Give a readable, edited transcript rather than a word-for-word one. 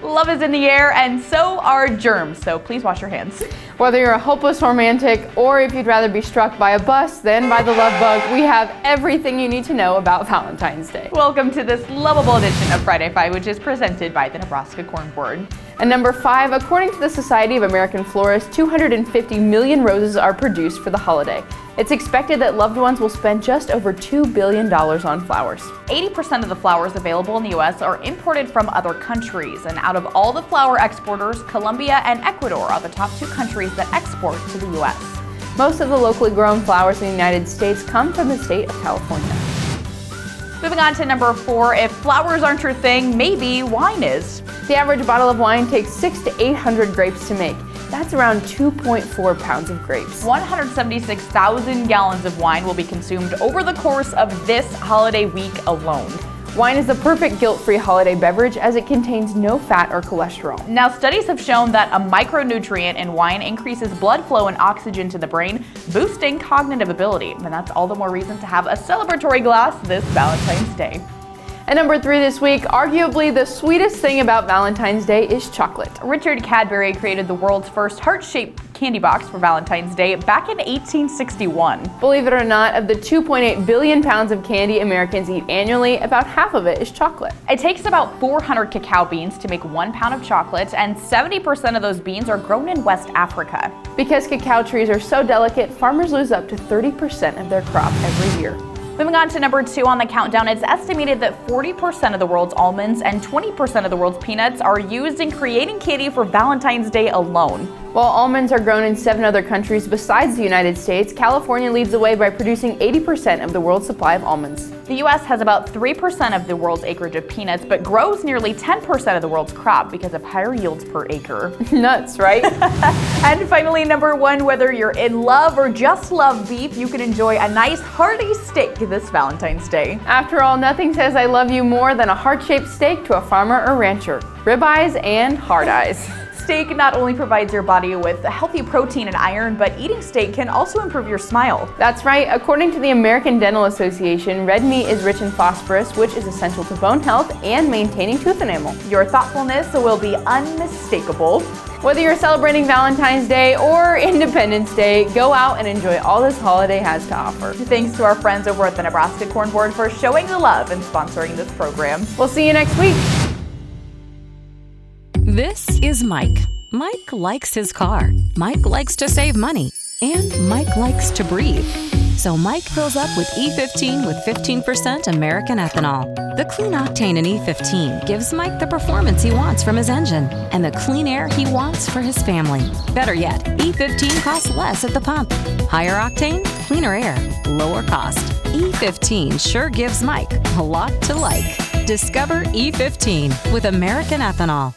Love is in the air, and so are germs, so please wash your hands. Whether you're a hopeless romantic or if you'd rather be struck by a bus than by the love bug, we have everything you need to know about Valentine's Day. Welcome to this lovable edition of Friday Five, which is presented by the Nebraska Corn Board. And number 5, according to the Society of American Florists, 250 million roses are produced for the holiday. It's expected that loved ones will spend just over $2 billion on flowers. 80% of the flowers available in the U.S. are imported from other countries, and out of all the flower exporters, Colombia and Ecuador are the top 2 countries that export to the U.S. Most of the locally grown flowers in the United States come from the state of California. Moving on to number 4, if flowers aren't your thing, maybe wine is. The average bottle of wine takes 600 to 800 grapes to make. That's around 2.4 pounds of grapes. 176,000 gallons of wine will be consumed over the course of this holiday week alone. Wine is the perfect guilt-free holiday beverage as it contains no fat or cholesterol. Now, studies have shown that a micronutrient in wine increases blood flow and oxygen to the brain, boosting cognitive ability. And that's all the more reason to have a celebratory glass this Valentine's Day. And number 3 this week, arguably the sweetest thing about Valentine's Day is chocolate. Richard Cadbury created the world's first heart-shaped candy box for Valentine's Day back in 1861. Believe it or not, of the 2.8 billion pounds of candy Americans eat annually, about half of it is chocolate. It takes about 400 cacao beans to make 1 pound of chocolate, and 70% of those beans are grown in West Africa. Because cacao trees are so delicate, farmers lose up to 30% of their crop every year. Moving on to number 2 on the countdown, it's estimated that 40% of the world's almonds and 20% of the world's peanuts are used in creating candy for Valentine's Day alone. While almonds are grown in 7 other countries besides the United States, California leads the way by producing 80% of the world's supply of almonds. The U.S. has about 3% of the world's acreage of peanuts, but grows nearly 10% of the world's crop because of higher yields per acre. Nuts, right? And finally, number 1, whether you're in love or just love beef, you can enjoy a nice hearty steak this Valentine's Day. After all, nothing says I love you more than a heart-shaped steak to a farmer or rancher. Ribeyes and hard eyes. Steak not only provides your body with healthy protein and iron, but eating steak can also improve your smile. That's right. According to the American Dental Association, red meat is rich in phosphorus, which is essential to bone health and maintaining tooth enamel. Your thoughtfulness will be unmistakable. Whether you're celebrating Valentine's Day or Independence Day, go out and enjoy all this holiday has to offer. Thanks to our friends over at the Nebraska Corn Board for showing the love and sponsoring this program. We'll see you next week. This is Mike. Mike likes his car. Mike likes to save money. And Mike likes to breathe. So Mike fills up with E15 with 15% American ethanol. The clean octane in E15 gives Mike the performance he wants from his engine and the clean air he wants for his family. Better yet, E15 costs less at the pump. Higher octane, cleaner air, lower cost. E15 sure gives Mike a lot to like. Discover E15 with American ethanol.